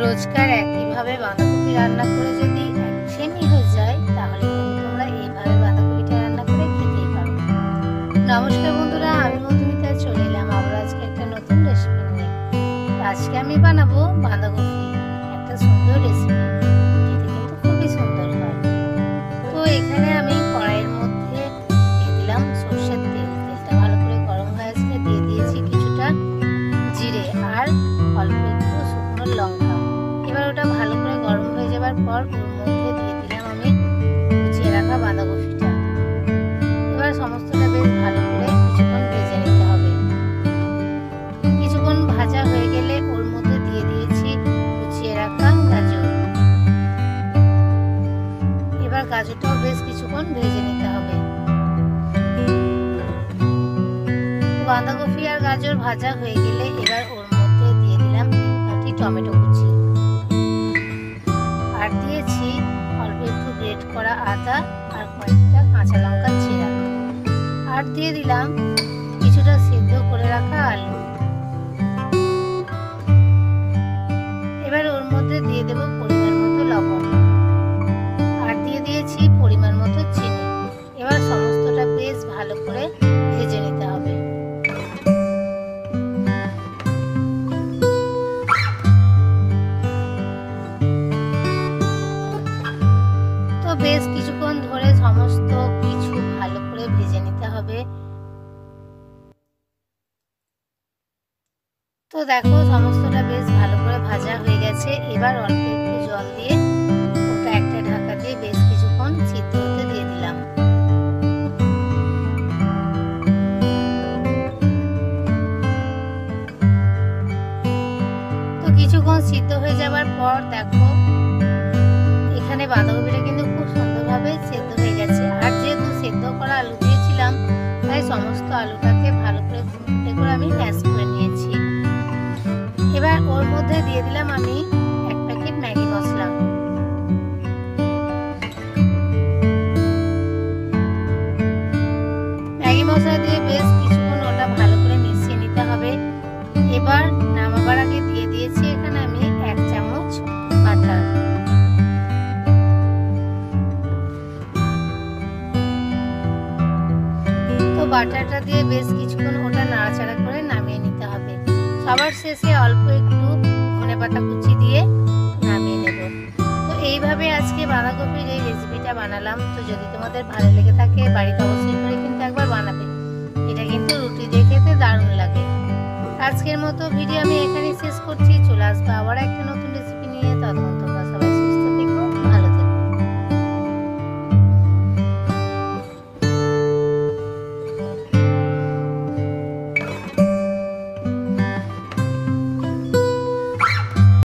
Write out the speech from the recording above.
রোজকার একইভাবে বাঁধাকপি রান্না করে যদি একঘেয়েমি হয়ে যায় তাহলে কিন্তু তোমরা এইভাবে বাঁধাকপিটা রান্না করে খেতেই পারো। নমস্কার বন্ধুরা, আমি মধুমিতা চলে এলাম আবার আজকে একটা নতুন রেসিপি নিয়ে। আজকে আমি বানাবো বাঁধাকপি, একটা সুন্দর রেসিপি, খেতে কিন্তু খুবই সুন্দর হয়। তো এখানে আমি কড়াইয়ের মধ্যে দিয়ে দিলাম সর্ষের তেল। তেলটা ভালো করে গরম হয়ে আসলে দিয়ে দিয়েছি কিছুটা জিরে আর অল্প একটু শুকনো লঙ্কা। এবার ওটা ভালো করে গরম হয়ে যাবার পর ওর মধ্যে দিয়ে দিলাম আমি কুচিয়ে রাখা বাঁধাকপিটা। এবার সমস্তটা বেশ ভালো করে কিছুক্ষণ ভেজে নিতে হবে। কিছুক্ষণ ভাজা হয়ে গেলে ওর মধ্যে দিয়ে দিয়েছি কুচিয়ে রাখা গাজর। এবার গাজরটাও বেশ কিছুক্ষণ ভেজে নিতে হবে। বাঁধাকপি আর গাজর ভাজা হয়ে গেলে এবার ওর মধ্যে দিয়ে দিলাম একটি টমেটো কুচি, আর দিয়েছি অল্প একটু গ্রেট করা আদা আর কয়েকটা কাঁচা লঙ্কা চিরা, আর দিয়ে দিলাম কিছুটা সিদ্ধ করে রাখা আলু। এবার ওর মধ্যে দিয়ে দেব পরিমাণ মতো লবণ, আর দিয়ে দিয়েছি পরিমাণ মতো চিনি। এবার সমস্তটা বেশ ভালো করে ভেজে নিতে হবে। বেশ কিছুক্ষণ ধরে সমস্ত কিছু ভালো করে ভেজে নিতে হবে। তো দেখো সমস্তটা বেশ ভালো করে ভাজা হয়ে গেছে। এবার অল্প একটু জল দিয়ে ওটা একটা ঢাকা দিয়ে বেশ কিছুক্ষণ সিদ্ধ হতে দিয়ে দিলাম। তো কিছুক্ষণ সিদ্ধ হয়ে যাবার পর দেখো এখানে বাঁধাকপিটা কিন্তু খুব সুন্দরভাবে সেদ্ধ হয়ে গেছে। আর যেহেতু সেদ্ধ করা আলু দিয়েছিলাম তাই সমস্ত আলুটাকে ভালো করে ফুটে করে আমি ম্যাশ করে নিয়েছি। এবার ওর মধ্যে দিয়ে দিলাম আমি এক প্যাকেট ম্যাগি মশলা। ম্যাগি মশলা দিয়ে বেশ কিছুক্ষণ ওটা ভালো করে মিশিয়ে নিতে হবে। এবার নামাবার আগে দিয়ে দিয়েছি এখানে আমি 1 চামচ বাটার। বাটারটা দিয়ে বেশ কিছুক্ষণ ওটা নাড়াচাড়া করে নামিয়ে নিতে হবে। সবার শেষে অল্প একটু ধনেপাতা কুচি দিয়ে নামিয়ে নেব। তো এইভাবে আজকে বাঁধাকপির এই রেসিপিটা বানালাম। তো যদি তোমাদের ভালো লেগে থাকে বাড়িতে অবশ্যই করে কিন্তু একবার বানাবে। এটা কিন্তু রুটি দিয়ে খেতে দারুণ লাগে। আজকের মতো ভিডিও আমি এখানেই শেষ করছি। চলে আসবো আবার একটা নতুন